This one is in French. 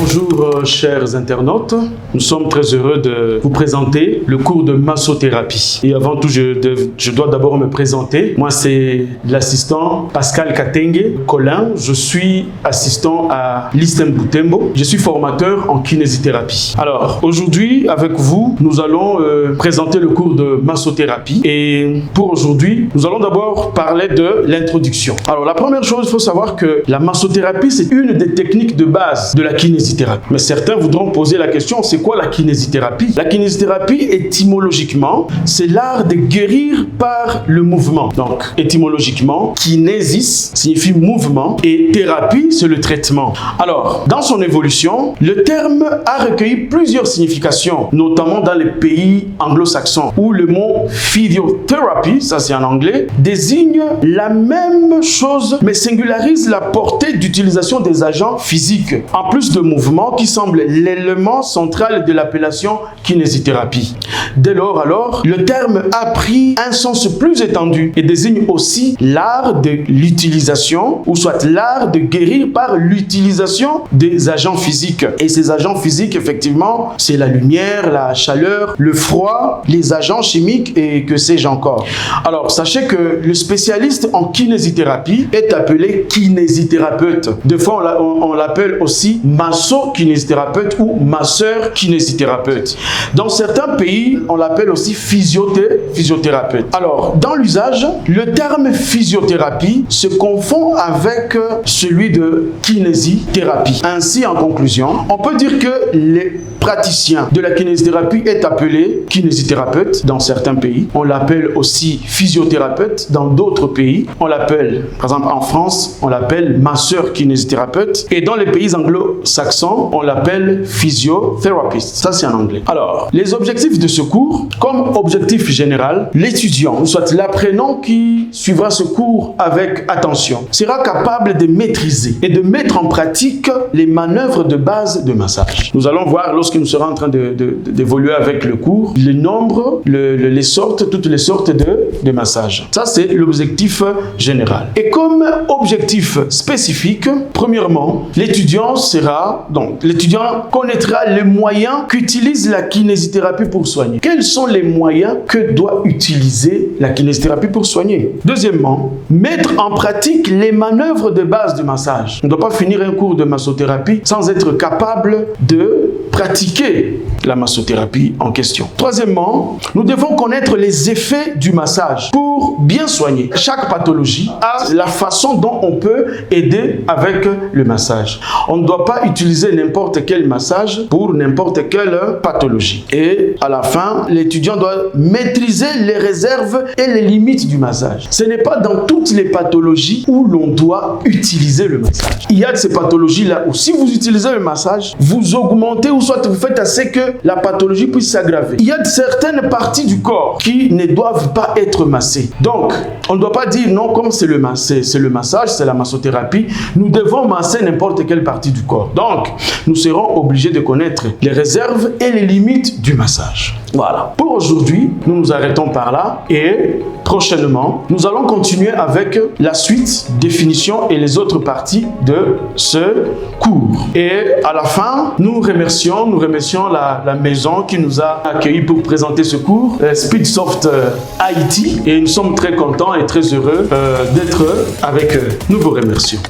Bonjour chers internautes, nous sommes très heureux de vous présenter le cours de massothérapie. Et avant tout, je dois d'abord me présenter. Moi, c'est l'assistant Pascal Katenge Colin. Je suis assistant à l'ISTEM Butembo. Je suis formateur en kinésithérapie. Alors, aujourd'hui, avec vous, nous allons présenter le cours de massothérapie. Et pour aujourd'hui, nous allons d'abord parler de l'introduction. Alors, la première chose, il faut savoir que la massothérapie, c'est une des techniques de base de la kinésithérapie. Mais certains voudront poser la question, c'est quoi la kinésithérapie? La kinésithérapie, étymologiquement, c'est l'art de guérir par le mouvement. Donc, étymologiquement, kinésis signifie mouvement et thérapie, c'est le traitement. Alors, dans son évolution, le terme a recueilli plusieurs significations, notamment dans les pays anglo-saxons, où le mot physiotherapie, ça c'est en anglais, désigne la même chose, mais singularise la portée d'utilisation des agents physiques, en plus de mouvement qui semble l'élément central de l'appellation kinésithérapie. Dès lors, alors, le terme a pris un sens plus étendu et désigne aussi l'art de l'utilisation, ou soit l'art de guérir par l'utilisation des agents physiques. Et ces agents physiques, effectivement, c'est la lumière, la chaleur, le froid, les agents chimiques et que sais-je encore. Alors, sachez que le spécialiste en kinésithérapie est appelé kinésithérapeute. Des fois, on l'appelle aussi masso-kinésithérapeute ou masseur-kinésithérapeute. Dans certains pays, on l'appelle aussi physiothérapeute. Alors, dans l'usage, le terme physiothérapie se confond avec celui de kinésithérapie. Ainsi, en conclusion, on peut dire que les praticiens de la kinésithérapie est appelé kinésithérapeute dans certains pays. On l'appelle aussi physiothérapeute dans d'autres pays. On l'appelle, par exemple en France, on l'appelle masseur-kinésithérapeute. Et dans les pays anglo-saxons, on l'appelle physiothérapeute. Ça, c'est en anglais. Alors, les objectifs de ce cours, comme objectif général, l'étudiant, ou soit l'apprenant qui suivra ce cours avec attention, sera capable de maîtriser et de mettre en pratique les manœuvres de base de massage. Nous allons voir, lorsque nous serons en train d'évoluer avec le cours, les nombres, toutes les sortes de massages. Ça, c'est l'objectif général. Et comme objectif spécifique, premièrement, l'étudiant connaîtra les moyens qu'utilise la kinésithérapie pour soigner. Quels sont les moyens que doit utiliser la kinésithérapie pour soigner? Deuxièmement, mettre en pratique les manœuvres de base du massage. On ne doit pas finir un cours de massothérapie sans être capable de pratiquer la massothérapie en question. Troisièmement, nous devons connaître les effets du massage pour bien soigner. Chaque pathologie a la façon dont on peut aider avec le massage. On ne doit pas utiliser n'importe quel massage pour n'importe quelle pathologie. Et à la fin, l'étudiant doit maîtriser les réserves et les limites du massage. Ce n'est pas dans toutes les pathologies où l'on doit utiliser le massage. Il y a de ces pathologies-là où si vous utilisez le massage, vous augmentez ou soit vous faites assez que la pathologie puisse s'aggraver. Il y a de certaines parties du corps qui ne doivent pas être massées. Donc, on ne doit pas dire non, comme c'est le massage, c'est la massothérapie, nous devons masser n'importe quelle partie du corps. Donc, nous serons obligés de connaître les réserves et les limites du massage. Voilà. Pour aujourd'hui, nous nous arrêtons par là et prochainement, nous allons continuer avec la suite, définition et les autres parties de ce cours. Et à la fin, nous remercions la maison qui nous a accueillis pour présenter ce cours, Speedsoft Haïti, et nous sommes très contents et très heureux d'être avec eux. Nous vous remercions.